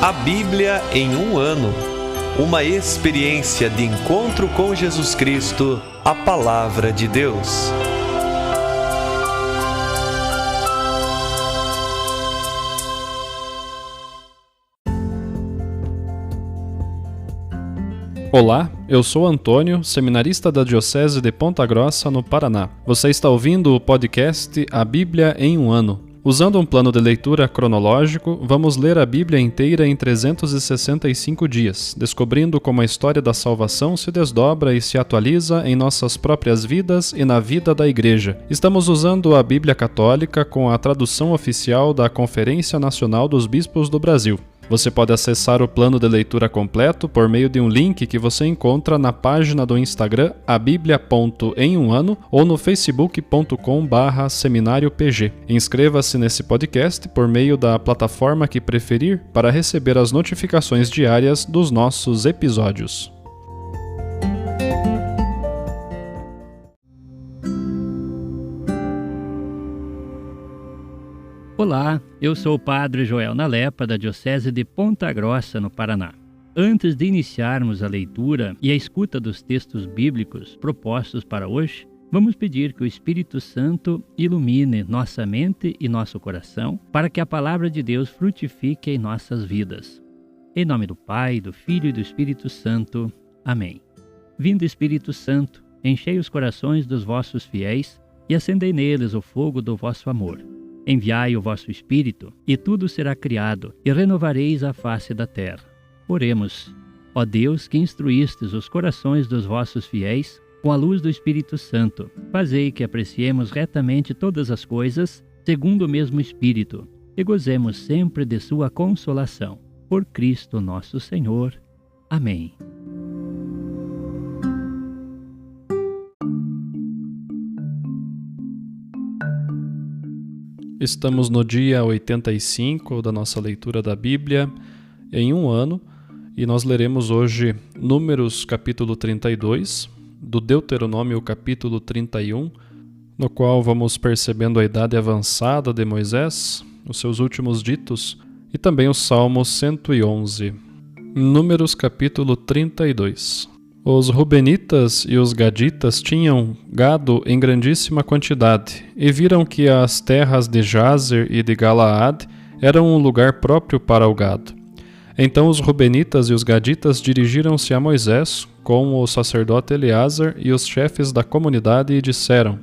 A Bíblia em um ano. Uma experiência de encontro com Jesus Cristo, a Palavra de Deus. Olá, eu sou Antônio, seminarista da Diocese de Ponta Grossa, no Paraná. Você está ouvindo o podcast A Bíblia em um ano. Usando um plano de leitura cronológico, vamos ler a Bíblia inteira em 365 dias, descobrindo como a história da salvação se desdobra e se atualiza em nossas próprias vidas e na vida da Igreja. Estamos usando a Bíblia Católica com a tradução oficial da Conferência Nacional dos Bispos do Brasil. Você pode acessar o plano de leitura completo por meio de um link que você encontra na página do Instagram abiblia.emumano ou no facebook.com/seminariopg. Inscreva-se nesse podcast por meio da plataforma que preferir para receber as notificações diárias dos nossos episódios. Olá, eu sou o Padre Joel Nalepa, da Diocese de Ponta Grossa, no Paraná. Antes de iniciarmos a leitura e a escuta dos textos bíblicos propostos para hoje, vamos pedir que o Espírito Santo ilumine nossa mente e nosso coração para que a Palavra de Deus frutifique em nossas vidas. Em nome do Pai, do Filho e do Espírito Santo. Amém. Vindo Espírito Santo, enchei os corações dos vossos fiéis e acendei neles o fogo do vosso amor. Enviai o vosso Espírito, e tudo será criado, e renovareis a face da terra. Oremos. Ó Deus, que instruístes os corações dos vossos fiéis, com a luz do Espírito Santo, fazei que apreciemos retamente todas as coisas, segundo o mesmo Espírito, e gozemos sempre de sua consolação. Por Cristo nosso Senhor. Amém. Estamos no dia 85 da nossa leitura da Bíblia em um ano e nós leremos hoje Números capítulo 32, do Deuteronômio capítulo 31, no qual vamos percebendo a idade avançada de Moisés, os seus últimos ditos, e também o Salmo 111. Números capítulo 32. Os Rubenitas e os Gaditas tinham gado em grandíssima quantidade, e viram que as terras de Jazer e de Galaad eram um lugar próprio para o gado. Então os Rubenitas e os Gaditas dirigiram-se a Moisés, com o sacerdote Eleazar e os chefes da comunidade, e disseram: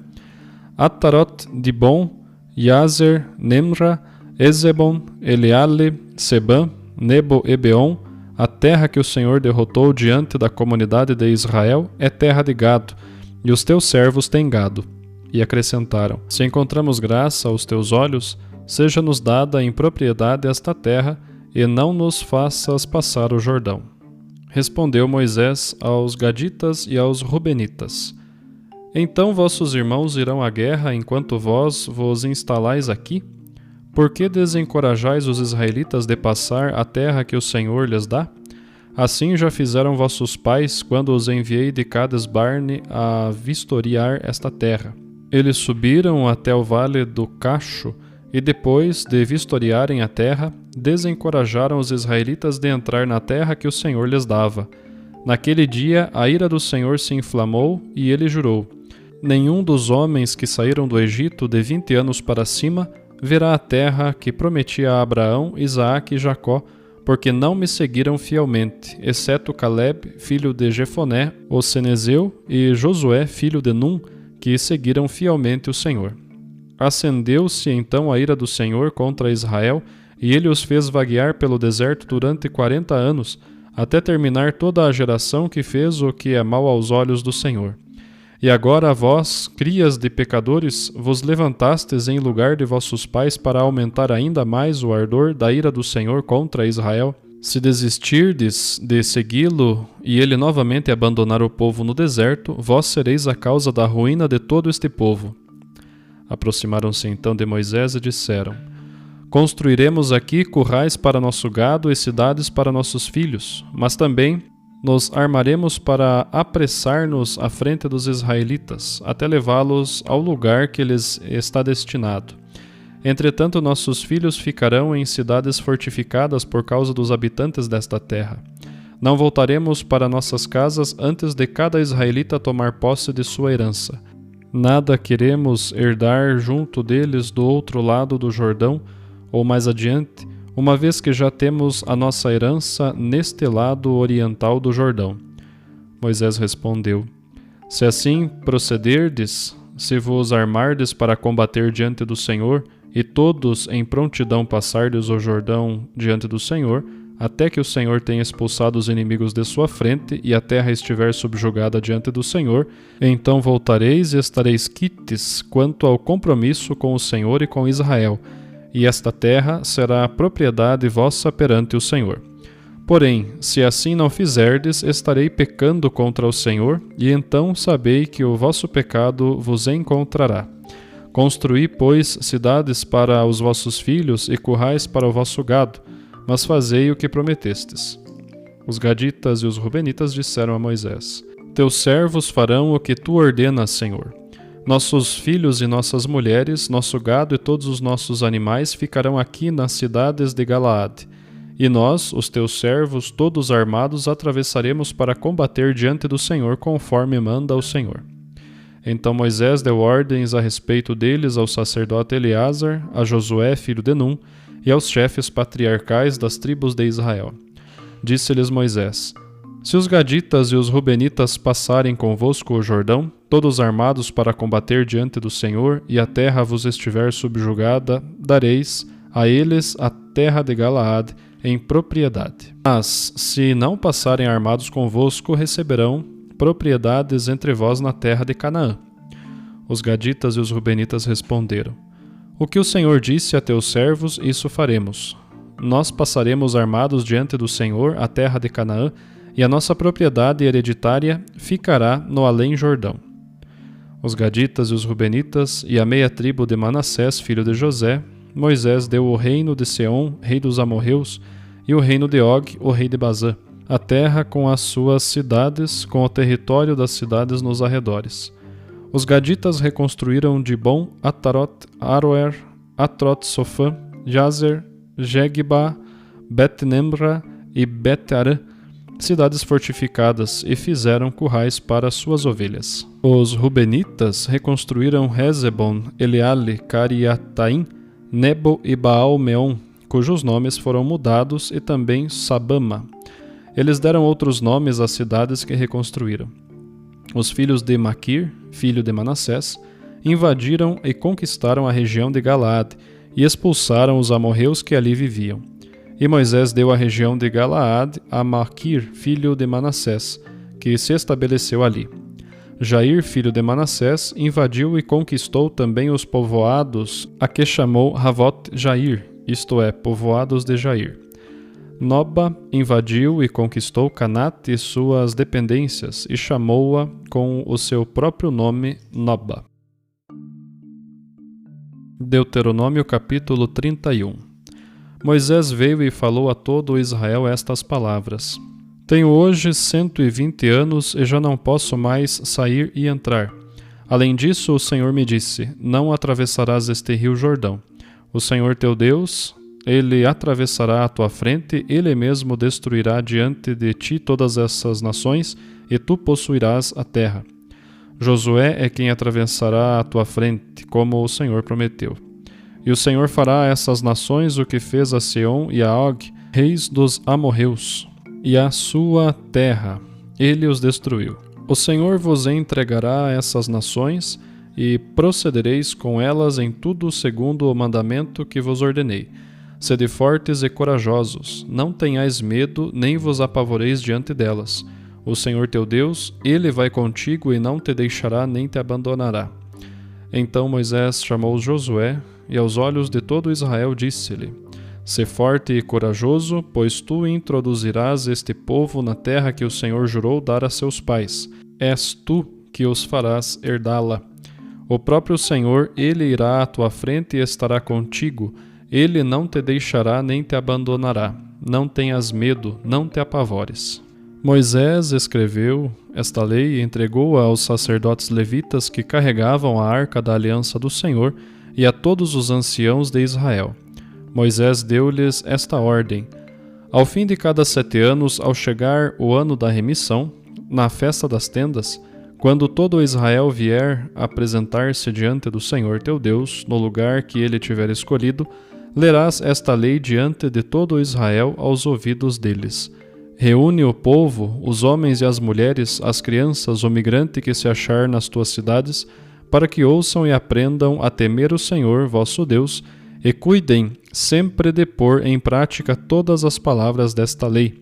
Atarot, Dibon, Jazer, Nemra, Ezebon, Eleale, Sebam, Nebo e Beon. A terra que o Senhor derrotou diante da comunidade de Israel é terra de gado, e os teus servos têm gado. E acrescentaram: Se encontramos graça aos teus olhos, seja-nos dada em propriedade esta terra, e não nos faças passar o Jordão. Respondeu Moisés aos Gaditas e aos Rubenitas: Então vossos irmãos irão à guerra enquanto vós vos instalais aqui? Por que desencorajais os israelitas de passar a terra que o Senhor lhes dá? Assim já fizeram vossos pais quando os enviei de Cades Barne a vistoriar esta terra. Eles subiram até o vale do Cacho e depois de vistoriarem a terra, desencorajaram os israelitas de entrar na terra que o Senhor lhes dava. Naquele dia a ira do Senhor se inflamou e ele jurou: Nenhum dos homens que saíram do Egito de 20 anos para cima verá a terra que prometi a Abraão, Isaque e Jacó, porque não me seguiram fielmente, exceto Caleb, filho de Jefoné, o Cenezeu, e Josué, filho de Num, que seguiram fielmente o Senhor. Acendeu-se então a ira do Senhor contra Israel, e ele os fez vaguear pelo deserto durante 40 anos, até terminar toda a geração que fez o que é mal aos olhos do Senhor. E agora vós, crias de pecadores, vos levantastes em lugar de vossos pais para aumentar ainda mais o ardor da ira do Senhor contra Israel? Se desistirdes de segui-lo e ele novamente abandonar o povo no deserto, vós sereis a causa da ruína de todo este povo. Aproximaram-se então de Moisés e disseram: Construiremos aqui currais para nosso gado e cidades para nossos filhos, mas também nos armaremos para apressar-nos à frente dos israelitas, até levá-los ao lugar que lhes está destinado. Entretanto, nossos filhos ficarão em cidades fortificadas por causa dos habitantes desta terra. Não voltaremos para nossas casas antes de cada israelita tomar posse de sua herança. Nada queremos herdar junto deles do outro lado do Jordão, ou mais adiante, uma vez que já temos a nossa herança neste lado oriental do Jordão. Moisés respondeu: Se assim procederdes, se vos armardes para combater diante do Senhor, e todos em prontidão passardes o Jordão diante do Senhor, até que o Senhor tenha expulsado os inimigos de sua frente e a terra estiver subjugada diante do Senhor, então voltareis e estareis quites quanto ao compromisso com o Senhor e com Israel, e esta terra será propriedade vossa perante o Senhor. Porém, se assim não fizerdes, estarei pecando contra o Senhor, e então sabei que o vosso pecado vos encontrará. Construí, pois, cidades para os vossos filhos e currais para o vosso gado, mas fazei o que prometestes. Os gaditas e os rubenitas disseram a Moisés: Teus servos farão o que tu ordenas, Senhor. Nossos filhos e nossas mulheres, nosso gado e todos os nossos animais ficarão aqui nas cidades de Galaade. E nós, os teus servos, todos armados, atravessaremos para combater diante do Senhor, conforme manda o Senhor. Então Moisés deu ordens a respeito deles ao sacerdote Eleazar, a Josué, filho de Num, e aos chefes patriarcais das tribos de Israel. Disse-lhes Moisés: Se os gaditas e os rubenitas passarem convosco o Jordão, todos armados para combater diante do Senhor, e a terra vos estiver subjugada, dareis a eles a terra de Galaade em propriedade. Mas, se não passarem armados convosco, receberão propriedades entre vós na terra de Canaã. Os gaditas e os rubenitas responderam: O que o Senhor disse a teus servos, isso faremos. Nós passaremos armados diante do Senhor a terra de Canaã, e a nossa propriedade hereditária ficará no além-Jordão. Os gaditas e os rubenitas e a meia tribo de Manassés, filho de José, Moisés deu o reino de Seom, rei dos amorreus, e o reino de Og, o rei de Bazã, a terra com as suas cidades, com o território das cidades nos arredores. Os gaditas reconstruíram Dibon, Atarot, Aroer, Atrot-Sofã, Jazer, Jegbá, Bet-Nemra e Bet-Arã, cidades fortificadas, e fizeram currais para suas ovelhas. Os rubenitas reconstruíram Hezebon, Eleale, Cariataim, Nebo e Baal-Meon, cujos nomes foram mudados, e também Sabama. Eles deram outros nomes às cidades que reconstruíram. Os filhos de Maquir, filho de Manassés, invadiram e conquistaram a região de Galaade e expulsaram os amorreus que ali viviam. E Moisés deu a região de Galaade a Maquir, filho de Manassés, que se estabeleceu ali. Jair, filho de Manassés, invadiu e conquistou também os povoados a que chamou Havot Jair, isto é, povoados de Jair. Noba invadiu e conquistou Canate e suas dependências, e chamou-a com o seu próprio nome Noba. Deuteronômio capítulo 31. Moisés veio e falou a todo Israel estas palavras: Tenho hoje 120 anos e já não posso mais sair e entrar. Além disso, o Senhor me disse: Não atravessarás este rio Jordão. O Senhor teu Deus, Ele atravessará à tua frente, Ele mesmo destruirá diante de ti todas essas nações, e tu possuirás a terra. Josué é quem atravessará à tua frente, como o Senhor prometeu. E o Senhor fará a essas nações o que fez a Seom e a Og, reis dos amorreus, e a sua terra. Ele os destruiu. O Senhor vos entregará a essas nações, e procedereis com elas em tudo segundo o mandamento que vos ordenei. Sede fortes e corajosos, não tenhais medo, nem vos apavoreis diante delas. O Senhor teu Deus, Ele vai contigo e não te deixará nem te abandonará. Então Moisés chamou Josué, e aos olhos de todo Israel disse-lhe: Sê forte e corajoso, pois tu introduzirás este povo na terra que o Senhor jurou dar a seus pais. És tu que os farás herdá-la. O próprio Senhor, Ele irá à tua frente e estará contigo. Ele não te deixará nem te abandonará. Não tenhas medo, não te apavores. Moisés escreveu esta lei e entregou-a aos sacerdotes levitas que carregavam a arca da aliança do Senhor, e a todos os anciãos de Israel. Moisés deu-lhes esta ordem: ao fim de cada 7 anos, ao chegar o ano da remissão, na festa das tendas, quando todo Israel vier apresentar-se diante do Senhor teu Deus, no lugar que ele tiver escolhido, lerás esta lei diante de todo Israel aos ouvidos deles. Reúne o povo, os homens e as mulheres, as crianças, o migrante que se achar nas tuas cidades, para que ouçam e aprendam a temer o Senhor, vosso Deus, e cuidem sempre de pôr em prática todas as palavras desta lei.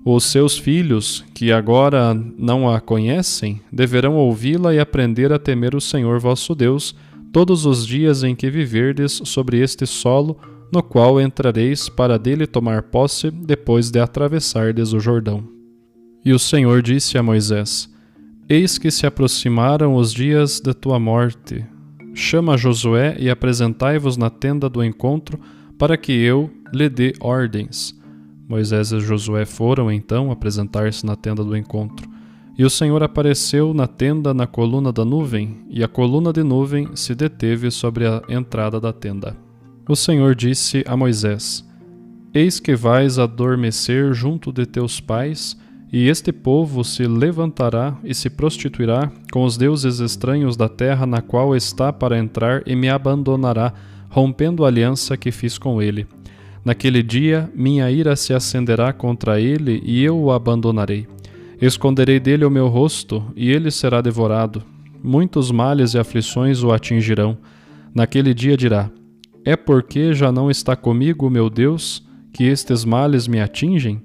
Os seus filhos, que agora não a conhecem, deverão ouvi-la e aprender a temer o Senhor vosso Deus todos os dias em que viverdes sobre este solo, no qual entrareis para dele tomar posse depois de atravessardes o Jordão. E o Senhor disse a Moisés: eis que se aproximaram os dias de tua morte. Chama Josué e apresentai-vos na tenda do encontro, para que eu lhe dê ordens. Moisés e Josué foram, então, apresentar-se na tenda do encontro. E o Senhor apareceu na tenda na coluna da nuvem, e a coluna de nuvem se deteve sobre a entrada da tenda. O Senhor disse a Moisés: eis que vais adormecer junto de teus pais, e este povo se levantará e se prostituirá com os deuses estranhos da terra na qual está para entrar e me abandonará, rompendo a aliança que fiz com ele. Naquele dia minha ira se acenderá contra ele e eu o abandonarei. Esconderei dele o meu rosto e ele será devorado. Muitos males e aflições o atingirão. Naquele dia dirá: é porque já não está comigo o meu Deus que estes males me atingem?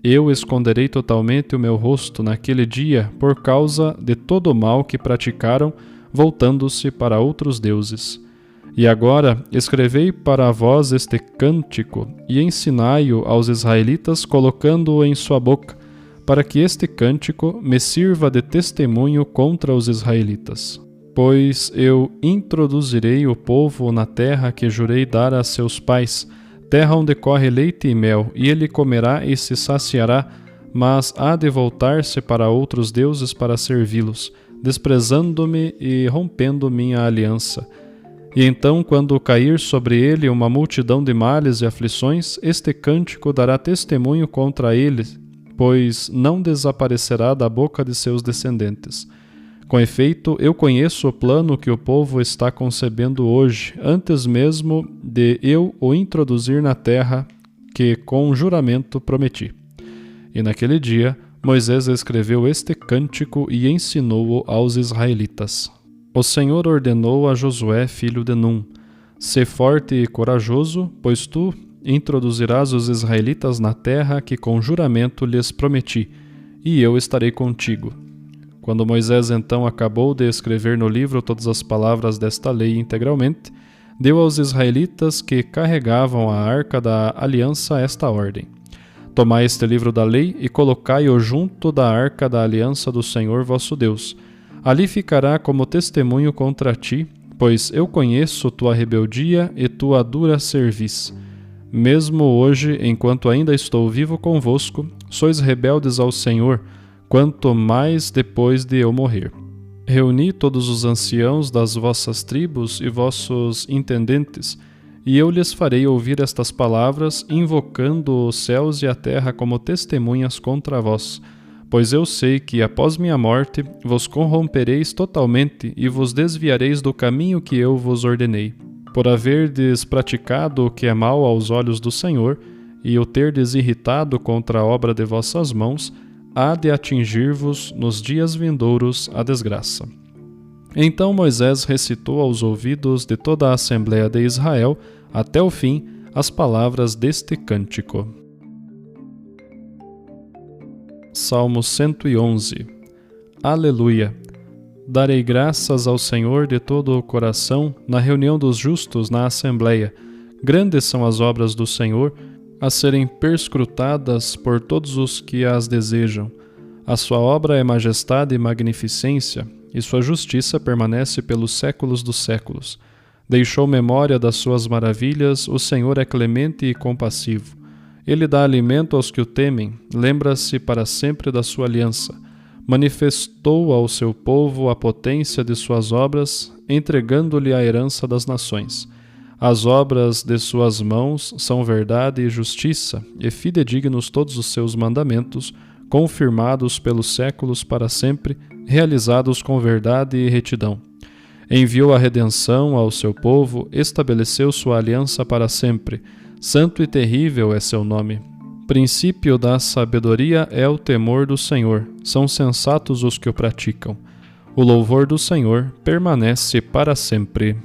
Eu esconderei totalmente o meu rosto naquele dia por causa de todo o mal que praticaram, voltando-se para outros deuses. E agora escrevei para vós este cântico e ensinai-o aos israelitas, colocando-o em sua boca, para que este cântico me sirva de testemunho contra os israelitas. Pois eu introduzirei o povo na terra que jurei dar a seus pais, terra onde corre leite e mel, e ele comerá e se saciará, mas há de voltar-se para outros deuses para servi-los, desprezando-me e rompendo minha aliança. E então, quando cair sobre ele uma multidão de males e aflições, este cântico dará testemunho contra ele, pois não desaparecerá da boca de seus descendentes. Com efeito, eu conheço o plano que o povo está concebendo hoje, antes mesmo de eu o introduzir na terra que com juramento prometi. E naquele dia, Moisés escreveu este cântico e ensinou-o aos israelitas. O Senhor ordenou a Josué, filho de Num: sê forte e corajoso, pois tu introduzirás os israelitas na terra que com juramento lhes prometi, e eu estarei contigo. Quando Moisés então acabou de escrever no livro todas as palavras desta lei integralmente, deu aos israelitas que carregavam a arca da aliança esta ordem: tomai este livro da lei e colocai-o junto da arca da aliança do Senhor vosso Deus. Ali ficará como testemunho contra ti, pois eu conheço tua rebeldia e tua dura cerviz. Mesmo hoje, enquanto ainda estou vivo convosco, sois rebeldes ao Senhor, quanto mais depois de eu morrer. Reuni todos os anciãos das vossas tribos e vossos intendentes, e eu lhes farei ouvir estas palavras, invocando os céus e a terra como testemunhas contra vós. Pois eu sei que, após minha morte, vos corrompereis totalmente e vos desviareis do caminho que eu vos ordenei. Por haverdes praticado o que é mal aos olhos do Senhor, e o terdes irritado contra a obra de vossas mãos, há de atingir-vos nos dias vindouros a desgraça. Então Moisés recitou aos ouvidos de toda a Assembleia de Israel, até o fim, as palavras deste cântico. Salmo 111. Aleluia! Darei graças ao Senhor de todo o coração na reunião dos justos na Assembleia. Grandes são as obras do Senhor, a serem perscrutadas por todos os que as desejam. A sua obra é majestade e magnificência, e sua justiça permanece pelos séculos dos séculos. Deixou memória das suas maravilhas, o Senhor é clemente e compassivo. Ele dá alimento aos que o temem, lembra-se para sempre da sua aliança. manifestou ao seu povo a potência de suas obras, entregando-lhe a herança das nações. As obras de suas mãos são verdade e justiça, e fidedignos todos os seus mandamentos, confirmados pelos séculos para sempre, realizados com verdade e retidão. Enviou a redenção ao seu povo, estabeleceu sua aliança para sempre. Santo e terrível é seu nome. Princípio da sabedoria é o temor do Senhor. São sensatos os que o praticam. O louvor do Senhor permanece para sempre.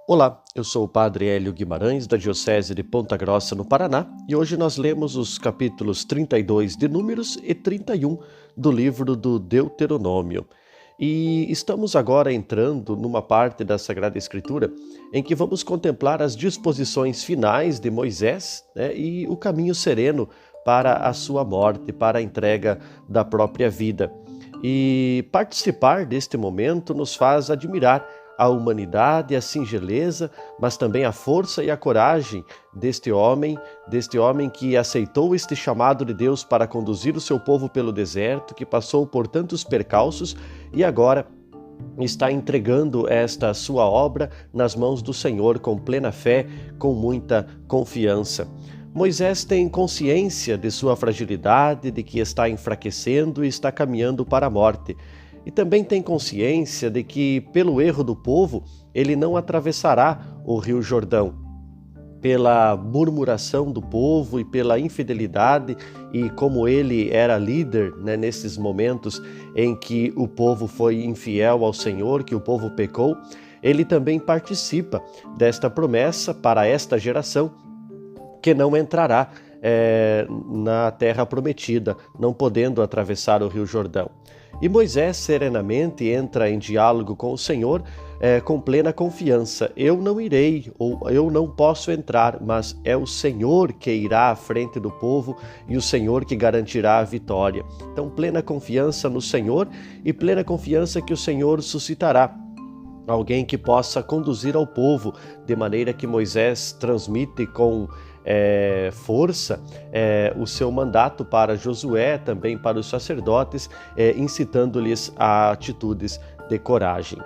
Olá, eu sou o Padre Hélio Guimarães, da Diocese de Ponta Grossa, no Paraná, e hoje nós lemos os capítulos 32 de Números e 31 do livro do Deuteronômio. E estamos agora entrando numa parte da Sagrada Escritura em que vamos contemplar as disposições finais de Moisés, e o caminho sereno para a sua morte, para a entrega da própria vida. E participar deste momento nos faz admirar a humanidade, a singeleza, mas também a força e a coragem deste homem que aceitou este chamado de Deus para conduzir o seu povo pelo deserto, que passou por tantos percalços e agora está entregando esta sua obra nas mãos do Senhor com plena fé, com muita confiança. Moisés tem consciência de sua fragilidade, de que está enfraquecendo e está caminhando para a morte. E também tem consciência de que, pelo erro do povo, ele não atravessará o Rio Jordão. Pela murmuração do povo e pela infidelidade, e como ele era líder nesses momentos em que o povo foi infiel ao Senhor, que o povo pecou, ele também participa desta promessa para esta geração, que não entrará na terra prometida, não podendo atravessar o Rio Jordão. E Moisés serenamente entra em diálogo com o Senhor com plena confiança. Eu não irei, ou eu não posso entrar, mas é o Senhor que irá à frente do povo e o Senhor que garantirá a vitória. Então, plena confiança no Senhor e plena confiança que o Senhor suscitará alguém que possa conduzir ao povo, de maneira que Moisés transmite com força o seu mandato para Josué, também para os sacerdotes, incitando-lhes a atitudes de coragem.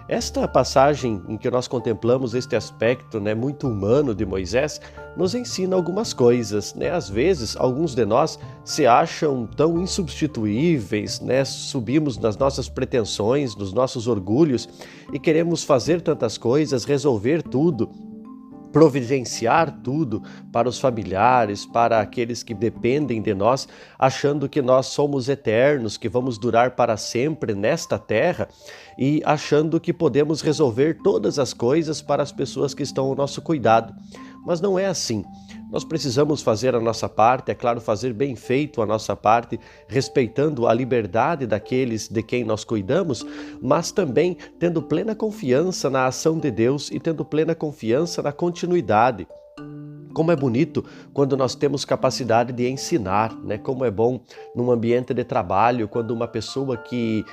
Esta passagem em que nós contemplamos este aspecto muito humano de Moisés nos ensina algumas coisas. Às vezes, alguns de nós se acham tão insubstituíveis, subimos nas nossas pretensões, nos nossos orgulhos e queremos fazer tantas coisas, resolver tudo, providenciar tudo para os familiares, para aqueles que dependem de nós, achando que nós somos eternos, que vamos durar para sempre nesta terra e achando que podemos resolver todas as coisas para as pessoas que estão ao nosso cuidado. Mas não é assim. Nós precisamos fazer a nossa parte, é claro, fazer bem feito a nossa parte, respeitando a liberdade daqueles de quem nós cuidamos, mas também tendo plena confiança na ação de Deus e tendo plena confiança na continuidade. Como é bonito quando nós temos capacidade de ensinar, Como é bom num ambiente de trabalho, quando uma pessoa que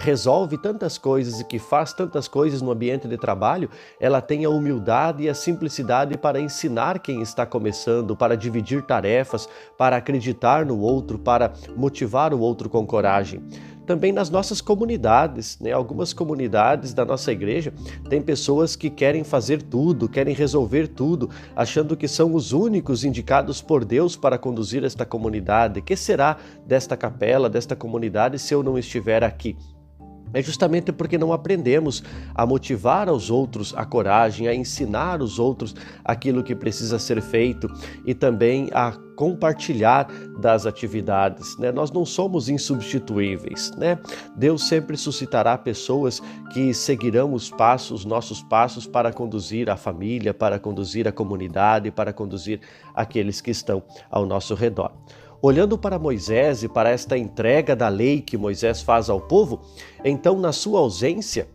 resolve tantas coisas e que faz tantas coisas no ambiente de trabalho, ela tem a humildade e a simplicidade para ensinar quem está começando, para dividir tarefas, para acreditar no outro, para motivar o outro com coragem. Também nas nossas comunidades, Algumas comunidades da nossa igreja têm pessoas que querem fazer tudo, querem resolver tudo, achando que são os únicos indicados por Deus para conduzir esta comunidade. Que será desta capela, desta comunidade, se eu não estiver aqui? É justamente porque não aprendemos a motivar aos outros a coragem, a ensinar os outros aquilo que precisa ser feito e também a compartilhar das atividades. Nós não somos insubstituíveis. Deus sempre suscitará pessoas que seguirão os nossos passos para conduzir a família, para conduzir a comunidade, para conduzir aqueles que estão ao nosso redor. Olhando para Moisés e para esta entrega da lei que Moisés faz ao povo, então, na sua ausência,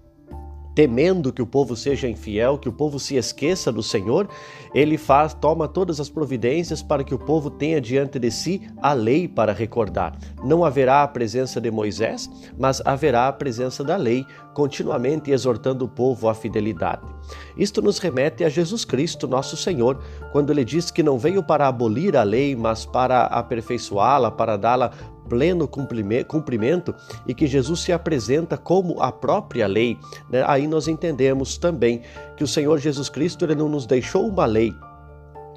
temendo que o povo seja infiel, que o povo se esqueça do Senhor, ele toma todas as providências para que o povo tenha diante de si a lei para recordar. Não haverá a presença de Moisés, mas haverá a presença da lei, continuamente exortando o povo à fidelidade. Isto nos remete a Jesus Cristo, nosso Senhor, quando ele diz que não veio para abolir a lei, mas para aperfeiçoá-la, para dá-la pleno cumprimento, e que Jesus se apresenta como a própria lei. Aí nós entendemos também que o Senhor Jesus Cristo ele não nos deixou uma lei,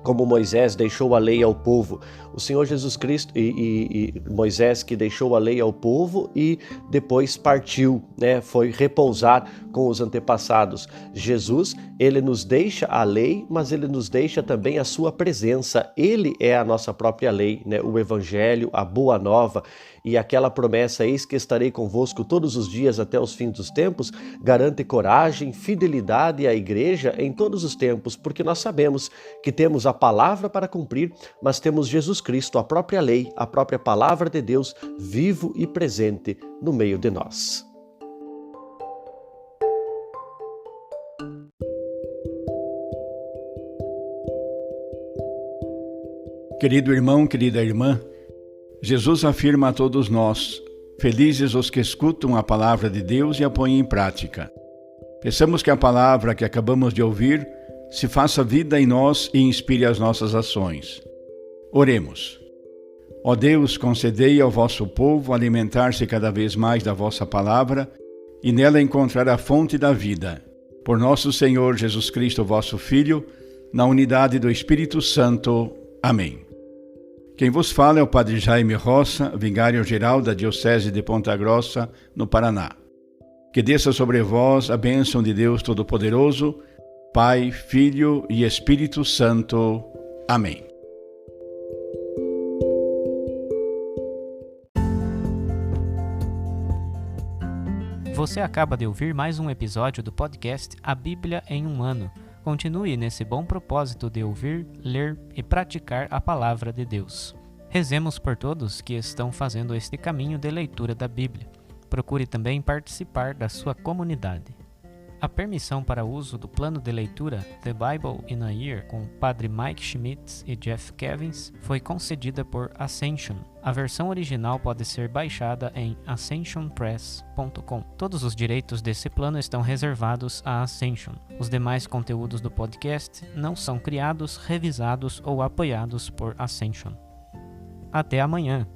como Moisés deixou a lei ao povo. O Senhor Jesus Cristo e Moisés que deixou a lei ao povo e depois partiu, foi repousar com os antepassados. Jesus, ele nos deixa a lei, mas ele nos deixa também a sua presença. Ele é a nossa própria lei, o Evangelho, a Boa Nova. E aquela promessa, eis que estarei convosco todos os dias até os fins dos tempos, garante coragem, fidelidade à igreja em todos os tempos, porque nós sabemos que temos a palavra para cumprir, mas temos Jesus Cristo, a própria lei, a própria palavra de Deus, vivo e presente no meio de nós. Querido irmão, querida irmã, Jesus afirma a todos nós: felizes os que escutam a palavra de Deus e a põem em prática. Peçamos que a palavra que acabamos de ouvir se faça vida em nós e inspire as nossas ações. Oremos. Ó Deus, concedei ao vosso povo alimentar-se cada vez mais da vossa palavra e nela encontrar a fonte da vida. Por nosso Senhor Jesus Cristo, vosso Filho, na unidade do Espírito Santo. Amém. Quem vos fala é o Padre Jaime Roça, vigário-geral da Diocese de Ponta Grossa, no Paraná. Que desça sobre vós a bênção de Deus Todo-Poderoso, Pai, Filho e Espírito Santo. Amém. Você acaba de ouvir mais um episódio do podcast A Bíblia em um Ano. Continue nesse bom propósito de ouvir, ler e praticar a Palavra de Deus. Rezemos por todos que estão fazendo este caminho de leitura da Bíblia. Procure também participar da sua comunidade. A permissão para uso do plano de leitura The Bible in a Year com o Padre Mike Schmitz e Jeff Kevins foi concedida por Ascension. A versão original pode ser baixada em ascensionpress.com. Todos os direitos desse plano estão reservados à Ascension. Os demais conteúdos do podcast não são criados, revisados ou apoiados por Ascension. Até amanhã!